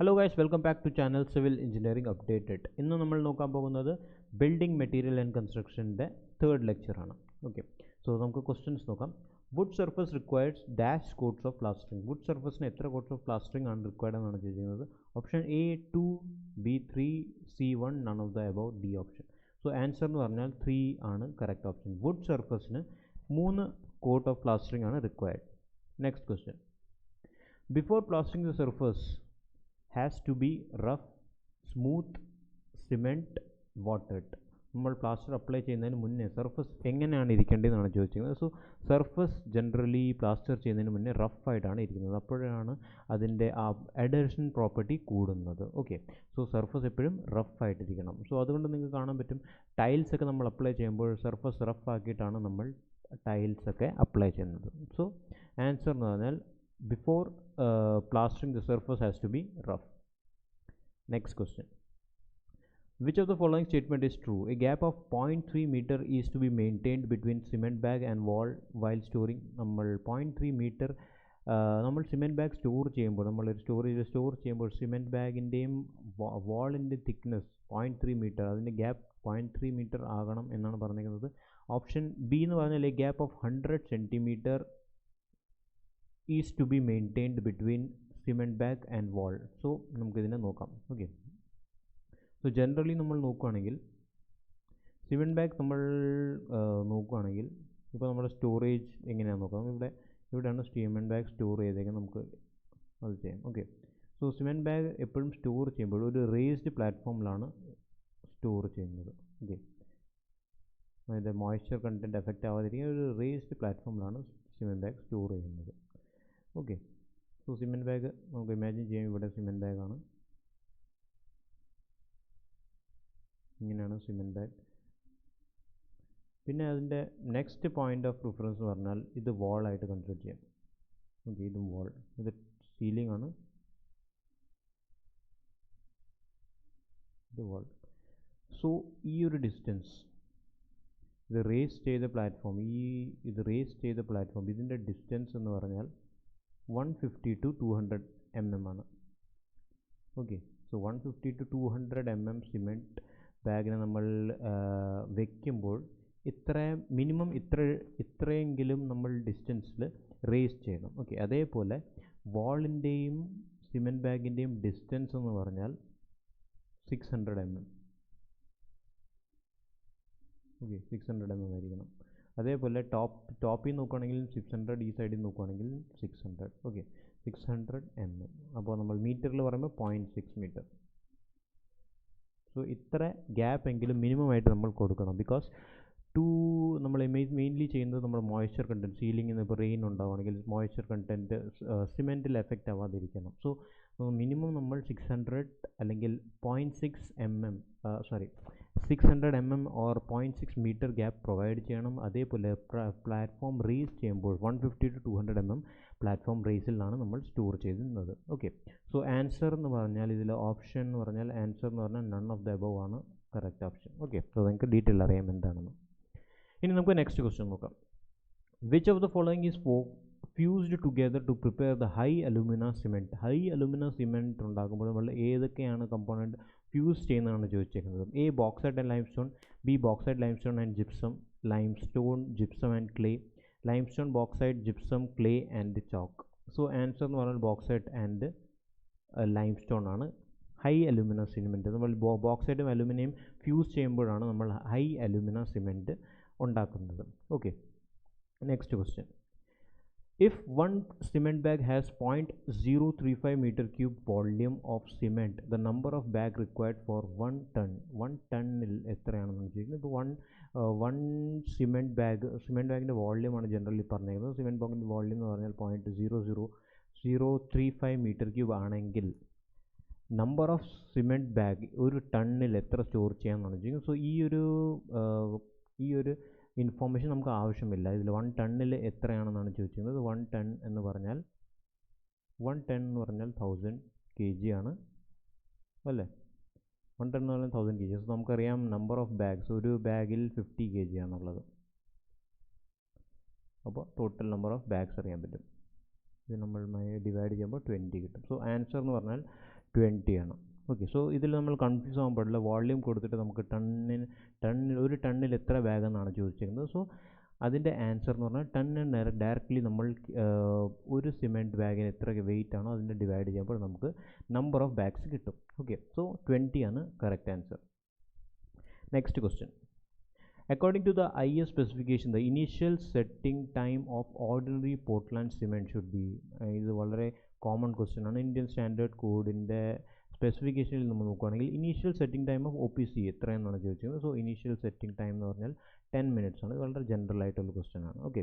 Hello guys, welcome back to channel civil engineering updated. ഇന്ന് നമ്മൾ നോക്കാൻ പോകുന്നത് ബിൽഡിംഗ് മെറ്റീരിയൽ ആൻഡ് കൺസ്ട്രക്ഷൻ്റെ തേർഡ് ലെക്ചറാണ്. ഓക്കെ, സോ നമുക്ക് ക്വസ്റ്റ്യൻസ് നോക്കാം. Wood surface requires dash coats of plastering. Wood സർഫസിന് എത്ര കോട്ട്സ് ഓഫ് പ്ലാസ്റ്ററിംഗ് ആണ് റിക്വയർഡ് എന്നാണ് ചോദിക്കുന്നത്. Option A 2, B 3, C 1, none of the above, D option. So answer എന്ന് പറഞ്ഞാൽ 3 ആണ് കറക്റ്റ് ഓപ്ഷൻ. വുഡ് സർഫസിന് 3 കോട്ട് ഓഫ് പ്ലാസ്റ്ററിംഗ് ആണ് required. Next question. Before plastering the surface has to be rough, smooth, cement, watered. നമ്മൾ plaster apply ചെയ്യുന്നതിന് മുന്നേ surface എങ്ങനെയാണ് ഇരിക്കേണ്ടതെന്നാണ് ചോദിച്ചിരിക്കുന്നത്. സോ സർഫസ് ജനറലി പ്ലാസ്റ്റർ ചെയ്യുന്നതിന് മുന്നേ റഫായിട്ടാണ് ഇരിക്കുന്നത്. അപ്പോഴാണ് അതിൻ്റെ ആ അഡേഷൻ പ്രോപ്പർട്ടി കൂടുന്നത്. ഓക്കെ, സോ സർഫസ് എപ്പോഴും റഫായിട്ടിരിക്കണം. സോ അതുകൊണ്ട് നിങ്ങൾക്ക് കാണാൻ പറ്റും ടൈൽസ് ഒക്കെ നമ്മൾ അപ്ലൈ ചെയ്യുമ്പോൾ സർഫസ് റഫ് ആക്കിയിട്ടാണ് നമ്മൾ ടൈൽസ് ഒക്കെ അപ്ലൈ ചെയ്യുന്നത്. സോ ആൻസർ എന്ന് പറഞ്ഞാൽ before plastering the surface has to be rough. Next question. Which of the following statement is true? A gap of 0.3 meter is to be maintained between cement bag and wall while storing. നമ്മൾ 0.3 metre നമ്മൾ cement bag store ചെയ്യുമ്പോൾ, നമ്മളൊരു storage store ചെയ്യുമ്പോൾ cement ബാഗിൻ്റെയും വാളിൻ്റെ thickness 0.3 metre, അതിൻ്റെ gap 0.3 metre ആകണം എന്നാണ് പറഞ്ഞിരിക്കുന്നത്. ഓപ്ഷൻ ബി എന്ന് പറഞ്ഞാൽ a gap of 100 centimetre is to be maintained between cement bag and wall. So നമുക്കിതിനെ നോക്കാം. ഓക്കെ, സോ ജനറലി നമ്മൾ നോക്കുകയാണെങ്കിൽ സിമെൻറ്റ് ബാഗ് നമ്മൾ നോക്കുകയാണെങ്കിൽ ഇപ്പോൾ നമ്മുടെ സ്റ്റോറേജ് എങ്ങനെയാണെന്ന് നോക്കാം. ഇവിടെയാണ് സിമെൻറ്റ് ബാഗ് സ്റ്റോർ ചെയ്തേക്കുന്നത്. നമുക്ക് അത് ചെയ്യാം. ഓക്കെ, സോ സിമെൻറ്റ് ബാഗ് എപ്പോഴും സ്റ്റോർ ചെയ്യുമ്പോൾ ഒരു റേസ്ഡ് പ്ലാറ്റ്ഫോമിലാണ് സ്റ്റോർ ചെയ്യുന്നത്. ഓക്കെ, അതായത് മോയ്സ്ചർ കണ്ടൻറ്റ് എഫക്റ്റ് ആവാതിരിക്കാൻ ഒരു റേസ്ഡ് പ്ലാറ്റ്ഫോമിലാണ് സിമെൻറ്റ് ബാഗ് സ്റ്റോർ ചെയ്യുന്നത്. ഓക്കെ, സോ സിമെൻറ്റ് ബാഗ് നമുക്ക് ഇമാജിൻ ചെയ്യാം. ഇവിടെ സിമെൻറ്റ് ബാഗാണ്, ഇങ്ങനെയാണ് സിമെൻറ്റ് ബാഗ്. പിന്നെ അതിൻ്റെ നെക്സ്റ്റ് പോയിൻ്റ് ഓഫ് പ്രിഫറൻസ് എന്ന് പറഞ്ഞാൽ ഇത് വാളായിട്ട് കൺസിഡർ ചെയ്യാം. ഓക്കെ, ഇതും വാൾ, ഇത് സീലിംഗ് ആണ്, ഇത് വാൾ. സോ ഈ ഒരു ഡിസ്റ്റൻസ്, ഇത് റേസ് ചെയ്ത പ്ലാറ്റ്ഫോം, ഇത് റേസ് ചെയ്ത പ്ലാറ്റ്ഫോം, ഇതിൻ്റെ ഡിസ്റ്റൻസ് എന്ന് പറഞ്ഞാൽ 150 to 200 mm ആണ്. Okay, so 150 to 200 mm cement ബാഗിനെ നമ്മൾ വയ്ക്കുമ്പോൾ മിനിമം ഇത്രയെങ്കിലും നമ്മൾ ഡിസ്റ്റൻസിൽ റേസ് ചെയ്യണം. ഓക്കെ, അതേപോലെ വാളിൻ്റെയും സിമെൻറ്റ് ബാഗിൻ്റെയും ഡിസ്റ്റൻസ് എന്ന് പറഞ്ഞാൽ 600 mm. ഓക്കെ, 600 mm ആയിരിക്കണം. അതേപോലെ ടോപ്പിൽ നോക്കുകയാണെങ്കിൽ 600, ഈ സൈഡിൽ നോക്കുകയാണെങ്കിൽ 600. Okay, 600 mm. അപ്പോൾ നമ്മൾ മീറ്ററിൽ പറയുമ്പോൾ 0.6 മീറ്റർ. സോ ഇത്ര ഗ്യാപ്പ് എങ്കിലും മിനിമം ആയിട്ട് നമ്മൾ കൊടുക്കണം. ബിക്കോസ് നമ്മൾ മെയിൻലി ചെയ്യുന്നത് നമ്മൾ മോയ്സ്ചർ കണ്ടൻറ്റ്, സീലിംഗിൽ നിന്ന് ഇപ്പോൾ റെയിൻ ഉണ്ടാവുകയാണെങ്കിൽ മോയ്സ്ചർ കണ്ടൻറ്റ് സിമെൻറ്റിൽ എഫക്റ്റ് ആവാതിരിക്കണം. സോ മിനിമം നമ്മൾ 600 അല്ലെങ്കിൽ 0.6 mm 600 mm or 0.6 metre gap provide ചെയ്യണം. അതേപോലെ പ്ലാറ്റ്ഫോം റേസ് ചെയ്യുമ്പോൾ 150 to 200 mm പ്ലാറ്റ്ഫോം റേസിലാണ് നമ്മൾ സ്റ്റോർ ചെയ്തിരുന്നത്. ഓക്കെ, സോ ആൻസർ എന്ന് പറഞ്ഞാൽ ഇതിൽ ഓപ്ഷൻ എന്ന് പറഞ്ഞാൽ ആൻസർ എന്ന് പറഞ്ഞാൽ നൺ ഓഫ് ദ എബവ് ആണ് കറക്റ്റ് ഓപ്ഷൻ. ഓക്കെ, സോ നിങ്ങൾക്ക് ഡീറ്റെയിൽ അറിയാം എന്താണെന്ന്. ഇനി നമുക്ക് നെക്സ്റ്റ് ക്വസ്റ്റ്യൻ നോക്കാം. Which of the following is fused together to prepare the high alumina cement. High alumina cement ഉണ്ടാക്കുമ്പോൾ നമ്മൾ ഏതൊക്കെയാണ് കമ്പോണൻറ്റ് ഫ്യൂസ് ചെയ്യുന്നതാണ് ചോദിച്ചേക്കുന്നത്. A bauxite and limestone, B bauxite limestone and gypsum, limestone gypsum and clay, limestone bauxite gypsum clay and chalk. So answer എന്ന് പറഞ്ഞാൽ bauxite and limestone ആണ് high alumina cement. നമ്മൾ ബോക്സൈറ്റും aluminium fuse ചെയ്യുമ്പോഴാണ് നമ്മൾ high alumina cement ഉണ്ടാക്കുന്നത്. Okay, next question. If one cement bag has 0.035 meter cube volume of cement, the number of bag required for 1 ton. 1 ടണ്ണിൽ എത്രയാണെന്ന് ചോദിക്കുന്നത്. ഇപ്പോൾ one cement ബാഗിൻ്റെ volume ആണ് generally പറഞ്ഞിരിക്കുന്നത്. Cement ബാഗിൻ്റെ volume എന്ന് പറഞ്ഞാൽ 0.00035 മീറ്റർ ക്യൂബ് ആണെങ്കിൽ number of cement bag ഒരു ടണ്ണിൽ എത്ര സ്റ്റോർ ചെയ്യാമെന്നാണ് ചോദിക്കുന്നത്. സോ ഈ ഒരു ഇൻഫോർമേഷൻ നമുക്ക് ആവശ്യമില്ല. ഇതിൽ 1 ടണ്ണിൽ എത്രയാണെന്നാണ് ചോദിച്ചിരുന്നത്. 1 ടൺ എന്ന് പറഞ്ഞാൽ 1000 kg ആണ് അല്ലേ. 1 ടൺ എന്ന് പറഞ്ഞാൽ 1000 kg. സോ നമുക്കറിയാം നമ്പർ ഓഫ് ബാഗ്സ്, ഒരു ബാഗിൽ 50 kg ആണുള്ളത്. അപ്പോൾ ടോട്ടൽ നമ്പർ ഓഫ് ബാഗ്സ് അറിയാൻ പറ്റും. ഇത് നമ്മൾ ഡിവൈഡ് ചെയ്യുമ്പോൾ 20 കിട്ടും. സോ ആൻസർ എന്ന് പറഞ്ഞാൽ 20 ആണ്. ഓക്കെ, സോ ഇതിൽ നമ്മൾ കൺഫ്യൂസ് ആകാൻ പാടില്ല. വോള്യൂം കൊടുത്തിട്ട് നമുക്ക് ഒരു ടണ്ണിൽ എത്ര ബാഗ് എന്നാണ് ചോദിച്ചിരിക്കുന്നത്. സോ അതിൻ്റെ ആൻസർ എന്ന് പറഞ്ഞാൽ ടണ്ണിന് ഡയറക്റ്റ്ലി നമ്മൾ ഒരു സിമെൻറ്റ് ബാഗിന് എത്ര വെയിറ്റ് ആണോ അതിനെ ഡിവൈഡ് ചെയ്യുമ്പോൾ നമുക്ക് നമ്പർ ഓഫ് ബാഗ്സ് കിട്ടും. ഓക്കെ, സോ 20 ആണ് correct answer. Next question. According to the IS specification, the initial setting time of ordinary Portland cement should be. ഇത് വളരെ കോമൺ ക്വസ്റ്റ്യൻ ആണ്. ഇന്ത്യൻ സ്റ്റാൻഡേർഡ് കോഡിൻ്റെ സ്പെസിഫിക്കേഷനിൽ നമ്മൾ നോക്കുകയാണെങ്കിൽ initial setting time of OPC എത്രയെന്നാണ് ചോദിച്ചത്. So initial setting time എന്ന് പറഞ്ഞാൽ 10 minutes ആണ്. ഇത് വളരെ ജനറൽ ആയിട്ടുള്ള ക്വസ്റ്റ്യൻ ആണ്. ഓക്കെ,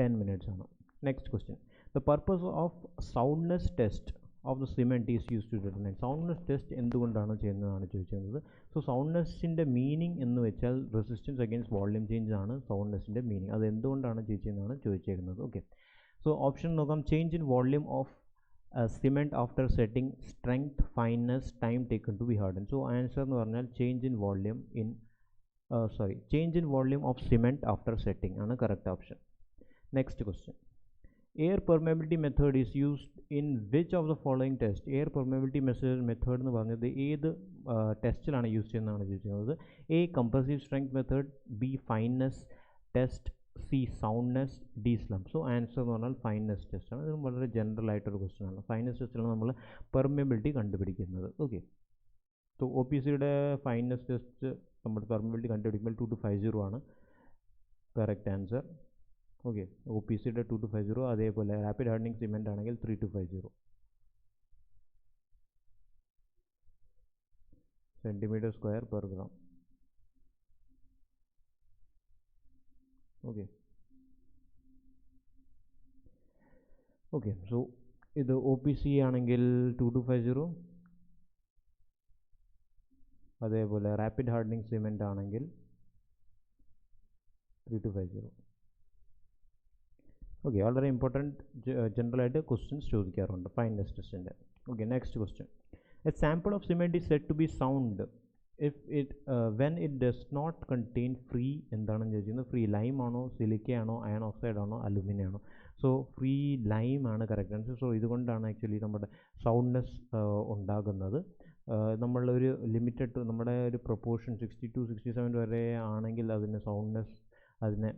10 minutes ആണ്. Next question. The purpose of soundness test of the cement is use to determine. Soundness test എന്തുകൊണ്ടാണ് ചെയ്യുന്നതാണ് ചോദിച്ചിരുന്നത്. സോ സൗണ്ട്നെസ്സിൻ്റെ മീനിങ് എന്ന് വെച്ചാൽ റെസിസ്റ്റൻസ് അഗെയിൻസ്റ്റ് വോള്യൂം ചേഞ്ച് ആണ് സൗണ്ട്നെസ്സിൻ്റെ മീനിങ്. അത് എന്തുകൊണ്ടാണ് ചോദിച്ചതെന്നാണ് ചോദിച്ചേക്കുന്നത്. ഓക്കെ, സോ ഓപ്ഷൻ നോക്കാം. Change in volume of cement after setting, strength, fineness, time taken to be harden. So answer എന്ന് പറഞ്ഞാൽ change in volume change in volume of cement after setting ആണ് correct option. Next question. Air permeability method is used in which of the following test. Air permeability method എന്ന് പറഞ്ഞത് ഏത് ടെസ്റ്റിലാണ് use ചെയ്യുന്നതാണ് ചോദിക്കുന്നത്. A compressive strength method, B ഫൈനസ് test, C soundness, D slump. So answer എന്ന് പറഞ്ഞാൽ ഫൈനസ് test ആണ്. ഇത് വളരെ ജനറൽ ആയിട്ടൊരു ക്വസ്റ്റ്യൻ ആണ്. ഫൈനസ് ടെസ്റ്റിലാണ് നമ്മൾ പെർമെബിലിറ്റി കണ്ടുപിടിക്കുന്നത്. ഓക്കെ, സോ OPCയുടെ ഫൈനസ് ടെസ്റ്റ് നമ്മൾ പെർമെബിലിറ്റി കണ്ടുപിടിക്കുമ്പോൾ 2250 ആണ് കറക്റ്റ് ആൻസർ. ഓക്കെ, OPCയുടെ 2250. അതേപോലെ റാപ്പിഡ് ഹാർഡനിങ് സിമെൻ്റ് ആണെങ്കിൽ 3250 cm²/gram. ഓക്കെ, ഓക്കെ, സോ ഇത് OPC ആണെങ്കിൽ 2250. അതേപോലെ റാപ്പിഡ് ഹാർഡനിങ് സിമെൻ്റ് ആണെങ്കിൽ 3250. ഓക്കെ, വളരെ ഇമ്പോർട്ടൻറ്റ് ജനറലായിട്ട് ക്വസ്റ്റ്യൻസ് ചോദിക്കാറുണ്ട് ഫൈനസ് ടെസ്റ്റിൻ്റെ. Okay, next question. A sample of cement is said to be sound if when it does not contain free. എന്താണെന്ന് ചോദിക്കുന്നത്. ഫ്രീ ലൈം ആണോ, സിലിക്ക ആണോ, അയൺ ഓക്സൈഡ് ആണോ, അലുമിനിയം ആണോ. സോ ഫ്രീ ലൈം ആണ് കറക്റ്റ് ആൻസർ. സോ ഇതുകൊണ്ടാണ് actually നമ്മുടെ soundness ഉണ്ടാകുന്നത്. നമ്മളൊരു ലിമിറ്റഡ് നമ്മുടെ ഒരു പ്രൊപ്പോർഷൻ 60-67 വരെ ആണെങ്കിൽ അതിന് സൗണ്ട്നെസ് അതിനെ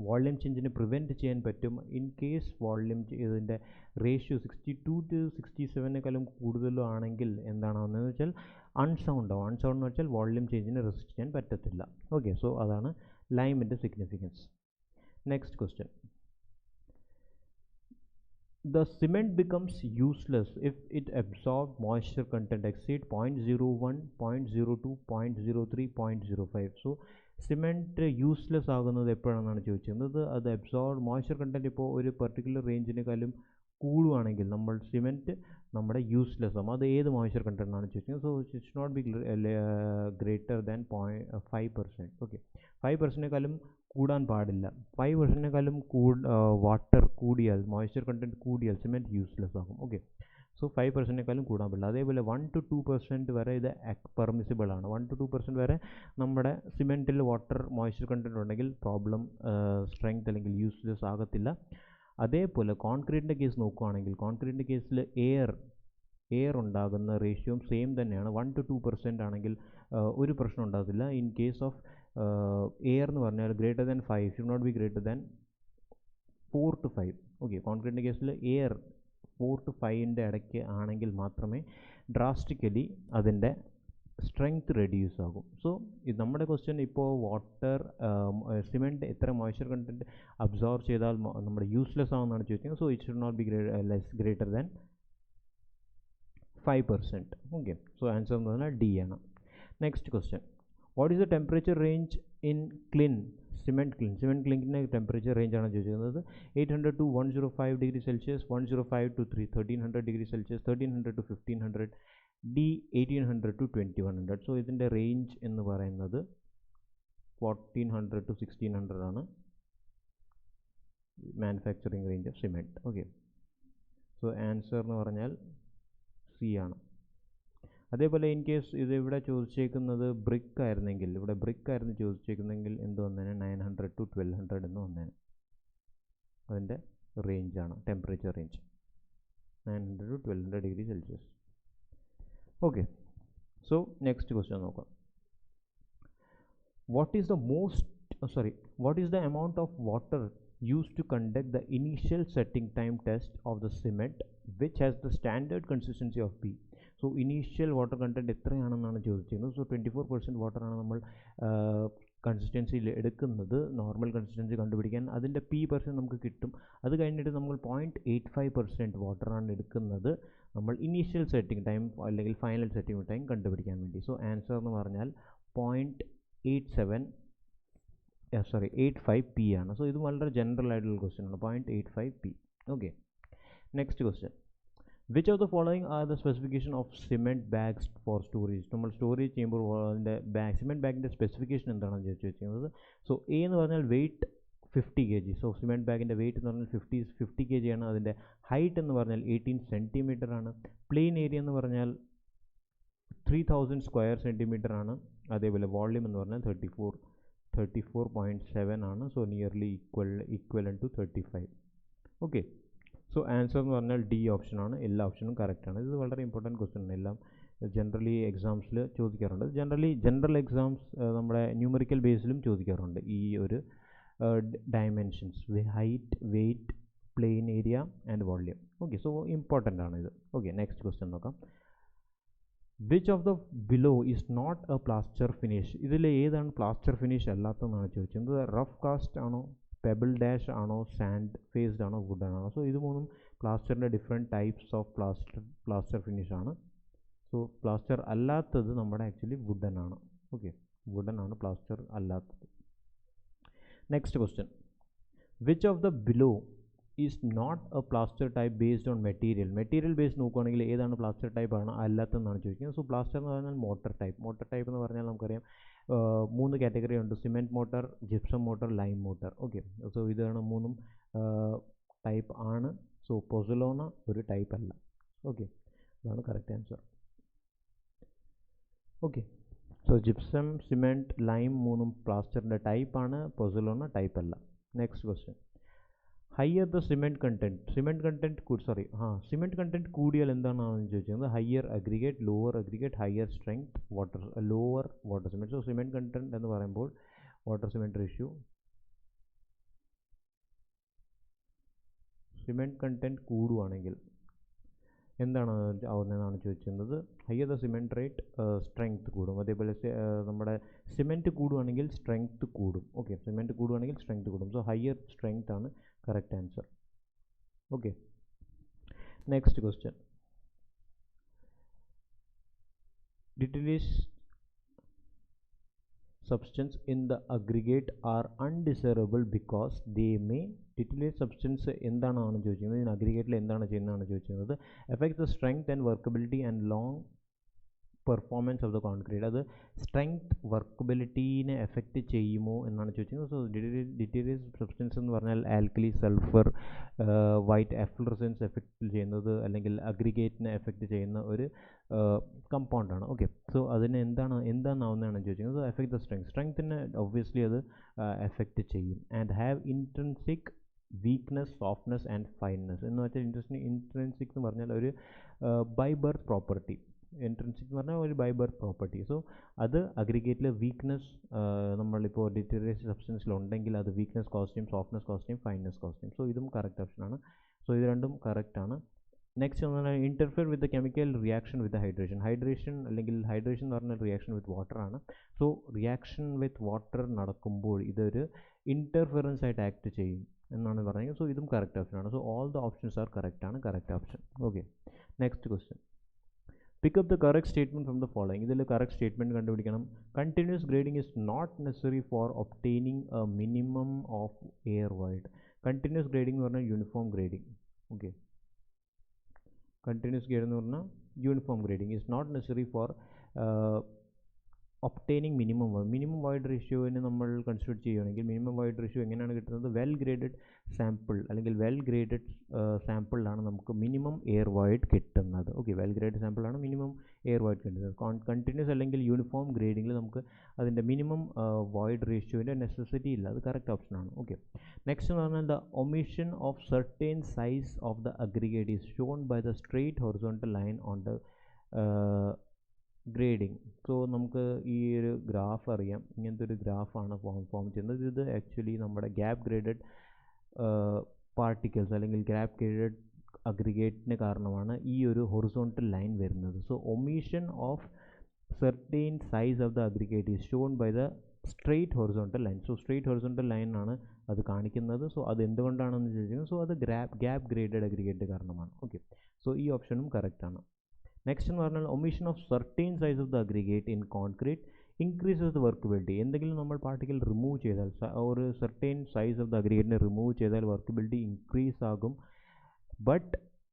വോള്യൂം ചേഞ്ചിനെ പ്രിവെൻറ്റ് ചെയ്യാൻ പറ്റും. ഇൻ കേസ് വോള്യൂം ഇതിൻ്റെ റേഷ്യോ 62-67 കൂടുതലും ആണെങ്കിൽ എന്താണെന്ന് വെച്ചാൽ അൺസൗണ്ട് ആവും. അൺസൗണ്ട് എന്ന് വെച്ചാൽ വോള്യൂം ചേഞ്ചിനെ റെസിസ്റ്റ് ചെയ്യാൻ പറ്റത്തില്ല. ഓക്കെ, സോ അതാണ് ലൈമിൻ്റെ significance. Next question. The cement becomes useless if it absorbs moisture content exceed 0.01, 0.02, 0.03, 0.05. So cement useless ആകുന്നത് എപ്പോഴാണെന്നാണ് ചോദിച്ചിരുന്നത്. അത് മോയ്സ്ചർ കണ്ടൻറ്റ് ഇപ്പോൾ ഒരു പെർട്ടിക്കുലർ റേഞ്ചിനേക്കാളും കൂടുകയാണെങ്കിൽ നമ്മൾ സിമെൻറ്റ് നമ്മുടെ യൂസ്ലെസ് ആകും. അത് ഏത് മോയ്സ്ചർ കണ്ടൻറ്റാണ് ചോദിക്കുന്നത്. So it should not be greater than 5%. Okay, 5%-നേക്കാളും കൂടാൻ പാടില്ല. 5%-നേക്കാളും വാട്ടർ കൂടിയാൽ, മോയ്സ്ചർ കണ്ടൻറ്റ് കൂടിയാൽ സിമെൻറ്റ് യൂസ്ലെസ് ആകും. ഓക്കെ, സോ 5%-നേക്കാളും കൂടാൻ പാടില്ല. അതേപോലെ 1-2% വരെ ഇത് പെർമിസിബിൾ ആണ്. 1-2% വരെ നമ്മുടെ സിമെൻറ്റിൽ വാട്ടർ മോയ്സ്ചർ കണ്ടൻറ്റ് ഉണ്ടെങ്കിൽ പ്രോബ്ലം സ്ട്രെങ്ത് അല്ലെങ്കിൽ യൂസ്ലെസ് ആകത്തില്ല. അതേപോലെ കോൺക്രീറ്റിൻ്റെ കേസ് നോക്കുകയാണെങ്കിൽ കോൺക്രീറ്റിൻ്റെ കേസിൽ എയർ ഉണ്ടാകുന്ന റേഷ്യോയും സെയിം തന്നെയാണ്. 1-2% ആണെങ്കിൽ ഒരു പ്രശ്നം ഉണ്ടാകത്തില്ല. ഇൻ കേസ് ഓഫ് എയർ എന്ന് പറഞ്ഞാൽ greater than 5 should not be greater than 4-5. Okay, കോൺക്രീറ്റിൻ്റെ കേസിൽ എയർ 4-5 ഇടയ്ക്ക് ആണെങ്കിൽ മാത്രമേ ഡ്രാസ്റ്റിക്കലി അതിൻ്റെ സ്ട്രെങ്ത് റെഡ്യൂസ് ആകും. സോ ഇത് നമ്മുടെ ക്വസ്റ്റ്യൻ ഇപ്പോൾ സിമെൻറ്റ് എത്ര മോയ്സ്ചർ കണ്ടൻറ്റ് അബ്സോർബ് ചെയ്താൽ നമ്മുടെ യൂസ്ലെസ് ആകുമെന്നാണ് ചോദിക്കുന്നത്. So it should not be greater than 5%. Okay, so answer എന്ന് പറഞ്ഞാൽ ഡി ആണ്. Next question. What is the temperature range in cement ക്ലിൻ്റെ ടെമ്പറേച്ചർ റേഞ്ചാണ് ചോദിക്കുന്നത്. 800 to 105 degree Celsius, 105 to 1300 degree Celsius, 1300 to 1500, D 1800 to 2100. So ഇതിൻ്റെ range എന്ന് പറയുന്നത് 1400 to 1600 ആണ് manufacturing range of cement. Okay, so answer എന്ന് പറഞ്ഞാൽ സി ആണ്. അതേപോലെ ഇൻ കേസ് ഇത് ഇവിടെ ചോദിച്ചേക്കുന്നത് ബ്രിക്ക് ആയിരുന്നെങ്കിൽ, ഇവിടെ ബ്രിക്ക് ആയിരുന്നു ചോദിച്ചേക്കുന്നെങ്കിൽ എന്ത് വന്നേനെ 900 to 1200 എന്ന് വന്നേനെ. അതിൻ്റെ റേഞ്ചാണ് temperature range. 900 to 1200 degree Celsius. Okay, so next question നോക്കാം. What is the amount of water used to conduct the initial setting time test of the cement which has the standard consistency of B? So initial water content എത്രയാണെന്നാണ് ചോദിച്ചിരുന്നത്. So 24% വാട്ടറാണ് നമ്മൾ കൺസിസ്റ്റൻസിയിൽ എടുക്കുന്നത്. Normal consistency കണ്ടുപിടിക്കാൻ അതിൻ്റെ P% നമുക്ക് കിട്ടും. അത് കഴിഞ്ഞിട്ട് നമ്മൾ 0.85% വാട്ടറാണ് എടുക്കുന്നത് നമ്മൾ ഇനീഷ്യൽ സെറ്റിംഗ് ടൈം അല്ലെങ്കിൽ ഫൈനൽ സെറ്റിംഗ് ടൈം കണ്ടുപിടിക്കാൻ വേണ്ടി. സോ ആൻസർ എന്ന് പറഞ്ഞാൽ 0.85 P ആണ്. സോ ഇത് വളരെ ജനറൽ ആയിട്ടുള്ള ക്വസ്റ്റ്യൻ ആണ്. 0.85 P. Okay, next question. Which of the following are the specification of cement bags for storage? നമ്മൾ സ്റ്റോറേജ് ചെയ്യുമ്പോൾ അതിൻ്റെ സിമെൻറ്റ് ബാഗിൻ്റെ സ്പെസിഫിക്കേഷൻ എന്താണെന്ന് ചോദിച്ചു വെച്ചിരിക്കുന്നത്. സോ എ എന്ന് പറഞ്ഞാൽ വെയിറ്റ് 50 kg. സോ സിമെൻറ്റ് ബാഗിൻ്റെ വെയിറ്റ് എന്ന് പറഞ്ഞാൽ 50 kg ആണ്. അതിൻ്റെ ഹൈറ്റ് എന്ന് പറഞ്ഞാൽ 18 cm ആണ്. പ്ലെയിൻ ഏരിയ എന്ന് പറഞ്ഞാൽ 3000 സ്ക്വയർ സെൻറ്റിമീറ്റർ ആണ്. അതേപോലെ വോള്യൂം എന്ന് പറഞ്ഞാൽ 34.7 ആണ്. So nearly equal to 35. Okay, so answer എന്ന് പറഞ്ഞാൽ ഡി ഓപ്ഷൻ ആണ്. എല്ലാ ഓപ്ഷനും കറക്റ്റ് ആണ്. ഇത് വളരെ ഇമ്പോർട്ടൻറ്റ് ക്വസ്റ്റ്യൻ ആണ്. എല്ലാം ജനറലി എക്സാംസിൽ ചോദിക്കാറുണ്ട്. ജനറൽ എക്സാംസ് നമ്മുടെ ന്യൂമറിക്കൽ ബേസിലും ചോദിക്കാറുണ്ട് ഈ ഒരു dimensions, height, weight, plain area and volume. Okay, so important ആണ് ഇത്. ഓക്കെ, നെക്സ്റ്റ് ക്വസ്റ്റ്യൻ നോക്കാം. Which of the below is not a plaster finish? ഇതിൽ ഏതാണ് പ്ലാസ്റ്റർ ഫിനിഷ് അല്ലാത്തതെന്നാണ് ചോദിച്ചത്. റഫ് കാസ്റ്റ് ആണോ, പെബിൾ ഡാഷ് ആണോ, സാൻഡ് ഫേസ്ഡ് ആണോ, വുഡൻ ആണോ? സോ ഇത് മൂന്നും പ്ലാസ്റ്ററിൻ്റെ different types of plaster finish ആണ്. സോ പ്ലാസ്റ്റർ അല്ലാത്തത് നമ്മുടെ ആക്ച്വലി വുഡൻ ആണ്. ഓക്കെ, വുഡൻ ആണ് പ്ലാസ്റ്റർ അല്ലാത്തത്. Next question. Which of the below is not a plaster type based on material base നോക്കുകയാണെങ്കിൽ ഏതാണ് പ്ലാസ്റ്റർ ടൈപ്പ് ആണ് അല്ലാത്തതെന്നാണ് ചോദിക്കുന്നത്. സോ പ്ലാസ്റ്റർ എന്ന് പറഞ്ഞാൽ മോട്ടർ ടൈപ്പ് എന്ന് പറഞ്ഞാൽ നമുക്കറിയാം 3 കാറ്റഗറി ഉണ്ട്: cement motor, gypsum motor, lime motor. Okay, so ഇതാണ് മൂന്നും ടൈപ്പ് ആണ്. സോ പൊസലോണ ഒരു ടൈപ്പ് അല്ല. ഓക്കെ, അതാണ് correct answer. Okay, so gypsum, cement, lime മൂന്നും പ്ലാസ്റ്ററിൻ്റെ ടൈപ്പാണ്, പൊസലോണ ടൈപ്പ് അല്ല. Next question. Higher the cement content കൂടിയാൽ എന്താണെന്ന് ചോദിച്ചത്. Higher aggregate, lower aggregate, higher strength, lower water cement. So cement content എന്ന് പറയുമ്പോൾ water cement ratio, cement content കൂടുവാണെങ്കിൽ എന്താണ് ആവുന്നതെന്നാണ് ചോദിച്ചിരുന്നത്. Higher the cement rate, strength കൂടും. അതേപോലെ നമ്മുടെ സിമെൻറ്റ് കൂടുവാണെങ്കിൽ സ്ട്രെങ്ത് കൂടും. ഓക്കെ, സിമെൻറ്റ് കൂടുവാണെങ്കിൽ സ്ട്രെങ്ത് കൂടും. സോ ഹയർ സ്ട്രെങ്ത് ആണ് correct answer. Okay, next question. Detailed substance in the aggregate are undesirable because they may detailed substance എന്താണെന്നാണ് ചോദിക്കുന്നത്. ഇതിന് അഗ്രിഗേറ്റിൽ എന്താണ് ചെയ്യുന്നതാണ് ചോദിക്കുന്നത്. Effects the strength and workability and long performance of the concrete. അത് strength, വർക്കബിലിറ്റീനെ effect ചെയ്യുമോ എന്നാണ് ചോദിക്കുന്നത്. സോ ഡിറ്റീരിയൽ സബ്സ്റ്റൻസ് എന്ന് പറഞ്ഞാൽ ആൽക്കലി, സൾഫർ, വൈറ്റ് എഫ്ലറസൻസ് എഫക്റ്റ് ചെയ്യുന്നത് അല്ലെങ്കിൽ അഗ്രിഗേറ്റിനെ എഫക്റ്റ് ചെയ്യുന്ന ഒരു കമ്പൗണ്ടാണ്. ഓക്കെ, സോ അതിന് എന്താണെന്നാവുന്നതാണ് ചോദിക്കുന്നത്. എഫക്ട് ദ സ്ട്രെങ്ത്തിനെ ഒബ്വിയസ്ലി അത് എഫക്റ്റ് ചെയ്യും. And have intrinsic weakness, softness and fineness എന്ന് വെച്ചാൽ ഇൻട്രിൻസിക് എന്ന് പറഞ്ഞാൽ ഒരു ബൈ ബർത്ത് പ്രോപ്പർട്ടി. ഇൻട്രിൻസിക് എന്ന് പറഞ്ഞാൽ ഒരു ബൈ ബർത്ത് പ്രോപ്പർട്ടി. സോ അത് അഗ്രിഗേറ്റിൽ വീക്ക്നെസ് നമ്മളിപ്പോൾ ഡിറ്റീരിയേഷൻ സബ്സ്റ്റൻസിലുണ്ടെങ്കിൽ അത് weakness costume, softness costume, fineness costume. So ഇതും കറക്റ്റ് ഓപ്ഷനാണ്. സോ ഇത് രണ്ടും കറക്റ്റ് ആണ്. നെക്സ്റ്റ് എന്ന് പറഞ്ഞാൽ interfere with the chemical reaction with hydration എന്ന് പറഞ്ഞാൽ റിയാക്ഷൻ വിത്ത് വാട്ടർ ആണ്. സോ റിയാക്ഷൻ വിത്ത് വാട്ടർ നടക്കുമ്പോൾ ഇതൊരു ഇൻ്റർഫിയറൻസ് ആയിട്ട് ആക്ട് ചെയ്യും എന്നാണ് പറയുന്നത്. സോ ഇതും കറക്റ്റ് ഓപ്ഷനാണ്. So all the options are correct ആണ്, correct option. Okay, next question. Pick up the correct statement from the following. ഇതിൽ കറക്റ്റ് സ്റ്റേറ്റ്മെൻറ്റ് കണ്ടുപിടിക്കണം. Continuous grading is not necessary for obtaining a minimum of air void. Continuous grading എന്ന് പറഞ്ഞാൽ uniform grading. Okay, continuous grade എന്ന് പറഞ്ഞാൽ uniform grading is not necessary for obtaining minimum void റേഷ്യോനെ നമ്മൾ consider ചെയ്യുകയാണെങ്കിൽ minimum void ratio എങ്ങനെയാണ് കിട്ടുന്നത്? Well graded sample അല്ലെങ്കിൽ വെൽ ഗ്രേഡഡ് സാമ്പിളിലാണ് നമുക്ക് മിനിമം എയർ വോയിഡ് കിട്ടുന്നത്. ഓക്കെ, വെൽ ഗ്രേഡഡ് സാമ്പിളാണ് മിനിമം എയർ വോയിഡ് കിട്ടുന്നത്. കണ്ടിന്യൂസ് അല്ലെങ്കിൽ യൂണിഫോം ഗ്രേഡിങ്ങിൽ നമുക്ക് അതിൻ്റെ മിനിമം വോയിഡ് റേഷ്യോൻ്റെ നെസസിറ്റി ഇല്ല. അത് കറക്റ്റ് ഓപ്ഷനാണ്. ഓക്കെ, നെക്സ്റ്റ് എന്ന് പറഞ്ഞാൽ the omission of certain size of the aggregate is shown by the straight horizontal line on the grading. So നമുക്ക് ഈ ഒരു ഗ്രാഫ് അറിയാം, ഇങ്ങനത്തെ ഒരു ഗ്രാഫാണ് ഫോം ചെയ്യുന്നത്. ഇത് ആക്ച്വലി നമ്മുടെ ഗ്യാപ്പ് ഗ്രേഡഡ് പാർട്ടിക്കിൾസ് അല്ലെങ്കിൽ ഗ്യാപ്പ് ഗ്രേഡഡ് അഗ്രിഗേറ്റിന് കാരണമാണ് ഈ ഒരു ഹൊറിസോണ്ടൽ ലൈൻ വരുന്നത്. So omission of certain size of the aggregate is shown by the straight horizontal line. So straight horizontal line ആണ് അത് കാണിക്കുന്നത്. സോ അത് എന്തുകൊണ്ടാണെന്ന് ചോദിക്കുന്നത്, സോ അത് ഗ്യാപ്പ് ഗ്രേഡഡ് അഗ്രിഗേറ്റ് കാരണമാണ്. ഓക്കെ, സോ ഈ ഓപ്ഷനും കറക്റ്റാണ്. നെക്സ്റ്റ് എന്ന് പറഞ്ഞാൽ omission of certain size of the aggregate in concrete increases the workability. എന്തെങ്കിലും നമ്മൾ പാർട്ടിക്കൽ റിമൂവ് ചെയ്താൽ, ഒരു സർട്ടെയിൻ സൈസ് ഓഫ് ദ അഗ്രിഗേറ്റിനെ റിമൂവ് ചെയ്താൽ വർക്കബിലിറ്റി ഇൻക്രീസ് ആകും. But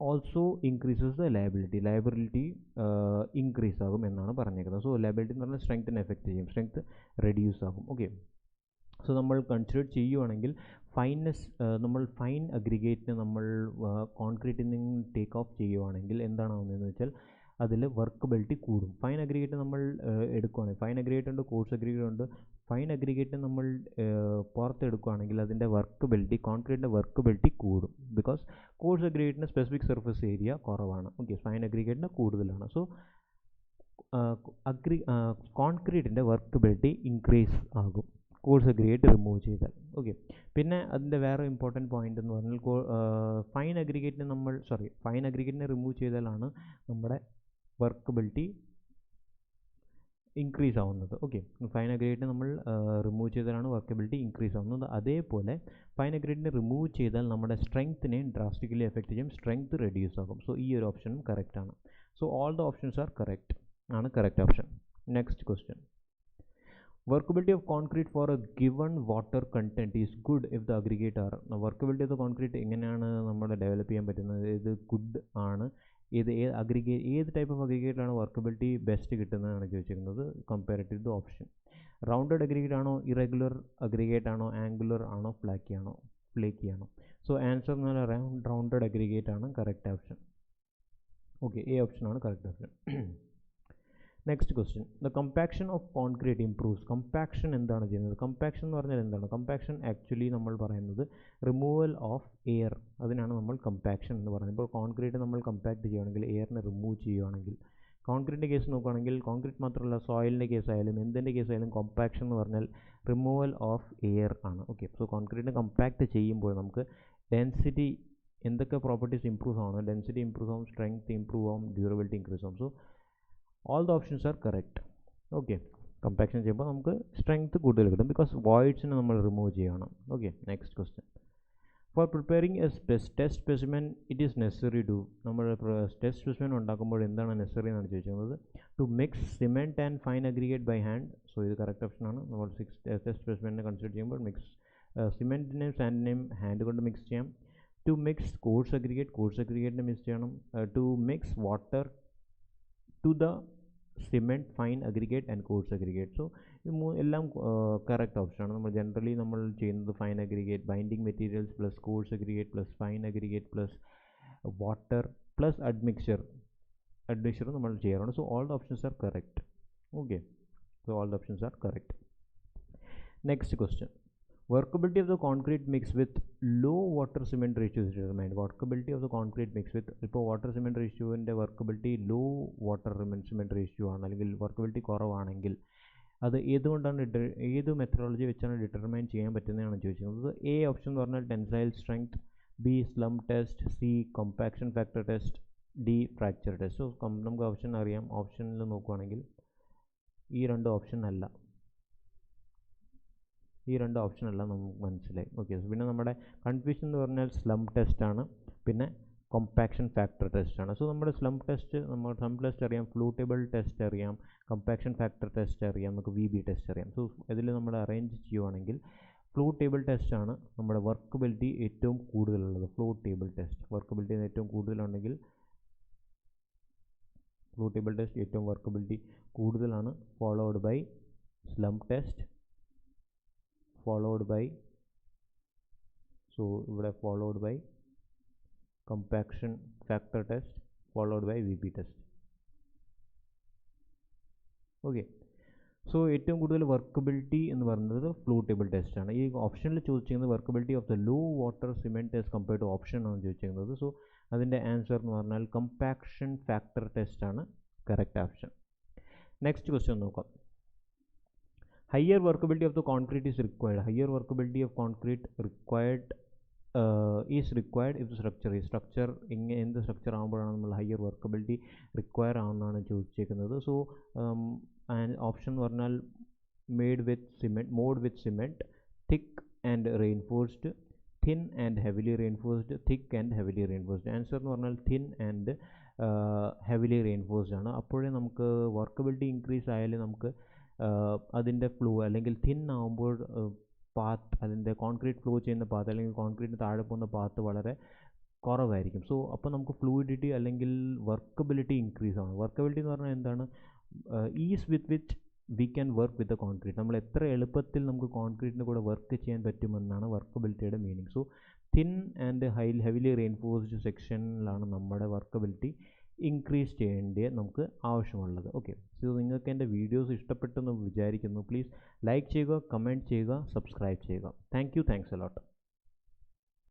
also increases the liability increase ആകും എന്നാണ് പറഞ്ഞേക്കുന്നത്. സോ ലയബിലിറ്റി എന്ന് പറഞ്ഞാൽ സ്ട്രെങ്ത്തിനെ എഫക്റ്റ് ചെയ്യും, സ്ട്രെങ്ത് റെഡ്യൂസ് ആകും. ഓക്കെ, സോ നമ്മൾ കൺസിഡർ ചെയ്യുവാണെങ്കിൽ നമ്മൾ ഫൈൻ അഗ്രിഗേറ്റിനെ നമ്മൾ കോൺക്രീറ്റിൽ നിന്ന് ടേക്ക് ഓഫ് ചെയ്യുവാണെങ്കിൽ എന്താണാവുന്നതെന്ന് വെച്ചാൽ അതിൽ വർക്കബിലിറ്റി കൂടും. ഫൈൻ അഗ്രിഗേറ്റ് നമ്മൾ എടുക്കുകയാണെങ്കിൽ, ഫൈൻ അഗ്രിഗേറ്റ് ഉണ്ട്, കോഴ്സ് അഗ്രിഗേറ്റ് ഉണ്ട്. ഫൈൻ അഗ്രിഗേറ്റ് നമ്മൾ പുറത്തെടുക്കുകയാണെങ്കിൽ അതിൻ്റെ വർക്കബിലിറ്റി, കോൺക്രീറ്റിൻ്റെ വർക്കബിലിറ്റി കൂടും. ബിക്കോസ് കോഴ്സ് അഗ്രിഗേറ്റിന് സ്പെസിഫിക് സർഫസ് ഏരിയ കുറവാണ്. ഓക്കെ, ഫൈൻ അഗ്രിഗേറ്റിന് കൂടുതലാണ്. സോ കോൺക്രീറ്റിൻ്റെ വർക്കബിലിറ്റി ഇൻക്രീസ് ആകും കോഴ്സ് അഗ്രിഗേറ്റ് റിമൂവ് ചെയ്താൽ. ഓക്കെ, പിന്നെ അതിൻ്റെ വേറെ ഇമ്പോർട്ടൻറ്റ് പോയിൻ്റ് എന്ന് പറഞ്ഞാൽ ഫൈൻ അഗ്രിഗേറ്റിനെ റിമൂവ് ചെയ്താലാണ് നമ്മുടെ വർക്കബിലിറ്റി ഇൻക്രീസ് ആവുന്നത്. ഓക്കെ, ഫൈൻ അഗ്രിഗേറ്റിനെ നമ്മൾ റിമൂവ് ചെയ്താലാണ് വർക്കബിലിറ്റി ഇൻക്രീസ് ആവുന്നത്. അതേപോലെ ഫൈൻ അഗ്രിഗേറ്റിനെ റിമൂവ് ചെയ്താൽ നമ്മുടെ സ്ട്രെങ്ത്തിനെ ഡ്രാസ്റ്റിക്കലി എഫക്റ്റ് ചെയ്യും, സ്ട്രെങ്ത് റെഡ്യൂസ് ആകും. സോ ഈ ഒരു ഓപ്ഷനും കറക്റ്റാണ്. So all the options are correct ആണ് correct option. Next question, workability of concrete for a given water content is good if the aggregate are. workability of the concrete എങ്ങനെയാണ് നമ്മൾ develop ചെയ്യാൻ പറ്റുന്നത്? ഇത് ഗുഡ് ആണ്. ഏത് ടൈപ്പ് ഓഫ് അഗ്രിഗേറ്റ് ആണ് workability best കിട്ടുന്നതാണ് ചോദിച്ചിരിക്കുന്നത്. Comparative to option rounded aggregate ആണോ, ഇറഗുലർ അഗ്രിഗേറ്റ് ആണോ, ആംഗുലർ ആണോ, ഫ്ലാക്കി ആണോ? സോ ആൻസർ എന്ന് പറഞ്ഞാൽ റൗണ്ടഡ് അഗ്രിഗേറ്റ് ആണ് correct option. Okay, A option ആണ് correct option. Next question, the compaction of concrete improves. Compaction എന്താണ് ചെയ്യുന്നത്? കമ്പാക്ഷൻ എന്ന് പറഞ്ഞാൽ എന്താണ്? കമ്പാക്ഷൻ ആക്ച്വലി നമ്മൾ പറയുന്നത് റിമൂവൽ ഓഫ് എയർ, അതിനാണ് നമ്മൾ കമ്പാക്ഷൻ എന്ന് പറയുന്നത്. ഇപ്പോൾ കോൺക്രീറ്റ് നമ്മൾ കമ്പാക്ട് ചെയ്യുകയാണെങ്കിൽ, എയറിനെ റിമൂവ് ചെയ്യുകയാണെങ്കിൽ, കോൺക്രീറ്റിൻ്റെ കേസ് നോക്കുകയാണെങ്കിൽ, കോൺക്രീറ്റ് മാത്രമല്ല സോയിലിൻ്റെ കേസായാലും എന്തിൻ്റെ കേസായാലും കോമ്പാക്ഷൻ എന്ന് പറഞ്ഞാൽ റിമൂവൽ ഓഫ് എയർ ആണ്. ഓക്കെ, സോ കോൺക്രീറ്റിനെ കമ്പാക്ട് ചെയ്യുമ്പോൾ നമുക്ക് ഡെൻസിറ്റി എന്തൊക്കെ പ്രോപ്പർട്ടീസ് ഇംപ്രൂവ് ആവണം? ഡെൻസിറ്റി ഇംപ്രൂവ് ആവും, സ്ട്രെങ്ത് ഇംപ്രൂവ് ആവും, ഡ്യൂറബിലിറ്റി ഇൻക്രീസ് ആവും. So all the options are correct. Okay, compaction ചെയ്യുമ്പോൾ നമുക്ക് സ്ട്രെങ്ത് കൂടുതൽ കിട്ടും, ബിക്കോസ് വോയിഡ്സിനെ നമ്മൾ റിമൂവ് ചെയ്യണം. Okay, next question, for preparing a test specimen it is necessary to. നമ്മൾ ടെസ്റ്റ് സ്പെസിമെൻ ഉണ്ടാക്കുമ്പോൾ എന്താണ് നെസറി എന്നാണ് ചോദിക്കുന്നത്? To mix cement and fine aggregate by hand. So ഇത് കറക്റ്റ് ഓപ്ഷനാണ്. നമ്മൾ ടെസ്റ്റ് സ്പെസിമെനെ കൺസിഡർ ചെയ്യുമ്പോൾ സിമെൻറ്റിനെയും സാൻഡിനെയും ഹാൻഡ് കൊണ്ട് മിക്സ് ചെയ്യാം. ടു മിക്സ് കോഴ്സ് അഗ്രിഗേറ്റിനെ മിക്സ് ചെയ്യണം. To mix water to the cement, fine aggregate and coarse aggregate. So എല്ലാം കറക്റ്റ് ഓപ്ഷനാണ്. നമ്മൾ ജനറലി നമ്മൾ ചെയ്യുന്നത് fine aggregate, binding materials plus coarse aggregate plus fine aggregate plus water plus admixture നമ്മൾ ചെയ്യാറുണ്ട്. So all the options are correct. Okay, so all the options are correct. Next question, workability of the concrete mix with low water cement ratio is determined. workability of the concrete mix with, ഇപ്പോൾ water cement റേഷ്യോൻ്റെ workability low water cement ratio ആണ്, അല്ലെങ്കിൽ workability കുറവാണെങ്കിൽ അത് ഏത് methodology വെച്ചാണ് determine ചെയ്യാൻ പറ്റുന്നതാണ് ചോദിക്കുന്നത്. എ ഓപ്ഷൻ എന്ന് പറഞ്ഞാൽ tensile strength, B slump test, C compaction factor test, D fracture test. So നമുക്ക് ഓപ്ഷൻ അറിയാം. ഓപ്ഷനിൽ നോക്കുകയാണെങ്കിൽ ഈ രണ്ട് ഓപ്ഷൻ അല്ല നമുക്ക് മനസ്സിലായി. ഓക്കെ, പിന്നെ നമ്മുടെ കൺഫ്യൂഷൻ എന്ന് പറഞ്ഞാൽ സ്ലം ടെസ്റ്റാണ്, പിന്നെ കോമ്പാക്ഷൻ ഫാക്ടർ ടെസ്റ്റാണ്. സോ നമ്മുടെ സ്ലം ടെസ്റ്റ് അറിയാം, ഫ്ലൂട്ടബിൾ ടെസ്റ്റ് അറിയാം, കോമ്പാക്ഷൻ ഫാക്ടർ ടെസ്റ്റ് അറിയാം, നമുക്ക് VB ടെസ്റ്റ് അറിയാം. സോ ഇതിൽ നമ്മൾ അറേഞ്ച് ചെയ്യുവാണെങ്കിൽ ഫ്ലൂട്ടബിൾ ടെസ്റ്റാണ് നമ്മുടെ വർക്കബിലിറ്റി ഏറ്റവും കൂടുതലുള്ളത്. ഫ്ലൂട്ടബിൾ ടെസ്റ്റ് വർക്കബിലിറ്റി ഏറ്റവും കൂടുതലുണ്ടെങ്കിൽ ഫ്ലൂട്ടബിൾ ടെസ്റ്റ് ഏറ്റവും വർക്കബിലിറ്റി കൂടുതലാണ്, followed by slump test, followed by followed by compaction factor test, followed by VP test. Okay, so ഏറ്റവും കൂടുതൽ വർക്കബിലിറ്റി എന്ന് പറയുന്നത് ഫ്ലൂട്ടബിൾ ടെസ്റ്റ് ആണ്. ഈ ഓപ്ഷനിൽ ചോദിച്ചിരിക്കുന്നത് workability of the low water cement as compared to option ആണ് ചോദിച്ചിരിക്കുന്നത്. സോ അതിൻ്റെ ആൻസർ എന്ന് പറഞ്ഞാൽ കമ്പാക്ഷൻ ഫാക്ടർ ടെസ്റ്റ് ആണ് കറക്റ്റ് ഓപ്ഷൻ. നെക്സ്റ്റ് ക്വസ്റ്റ്യൻ നോക്കാം. Higher workability of the concrete is required. Higher workability of concrete is required if structure എന്ത് structure ആകുമ്പോഴാണ് നമ്മൾ ഹയർ വർക്കബിലിറ്റി റിക്വയർ ആവുന്നതാണ് ചോദിച്ചേക്കുന്നത്. സോ ഓപ്ഷൻ എന്ന് പറഞ്ഞാൽ mode with cement, thick and reinforced, thin and heavily reinforced, thick and heavily reinforced. Answer എന്ന് പറഞ്ഞാൽ thin and heavily reinforced ആണ്. അപ്പോഴേ നമുക്ക് വർക്കബിലിറ്റി ഇൻക്രീസ് ആയാലും നമുക്ക് അതിൻ്റെ ഫ്ലോ അല്ലെങ്കിൽ തിൻ ആകുമ്പോൾ പാത്ത്, അതിൻ്റെ കോൺക്രീറ്റ് ഫ്ലോ ചെയ്യുന്ന പാത്ത് അല്ലെങ്കിൽ കോൺക്രീറ്റിന് താഴെ പോകുന്ന പാത്ത് വളരെ കുറവായിരിക്കും. സോ അപ്പോൾ നമുക്ക് ഫ്ലൂയിഡിറ്റി അല്ലെങ്കിൽ വർക്കബിലിറ്റി ഇൻക്രീസ് ആണ്. വർക്കബിലിറ്റി എന്ന് പറഞ്ഞാൽ എന്താണ്? Is with which we can work with the concrete. നമ്മൾ എത്ര എളുപ്പത്തിൽ നമുക്ക് കോൺക്രീറ്റിന് കൂടെ വർക്ക് ചെയ്യാൻ പറ്റുമെന്നാണ് വർക്കബിലിറ്റിയുടെ meaning. So thin and heavily reinforced സെക്ഷനിലാണ് നമ്മുടെ വർക്കബിലിറ്റി ഇൻക്രീസ് ചെയ്യേണ്ടത് നമുക്ക് ആവശ്യമുള്ളത്. ഓക്കെ, സോ നിങ്ങൾക്ക് എൻ്റെ വീഡിയോസ് ഇഷ്ടപ്പെട്ടെന്ന് വിചാരിക്കുന്നു. പ്ലീസ് ലൈക്ക് ചെയ്യുക, കമൻറ്റ് ചെയ്യുക, സബ്സ്ക്രൈബ് ചെയ്യുക. Thanks a lot.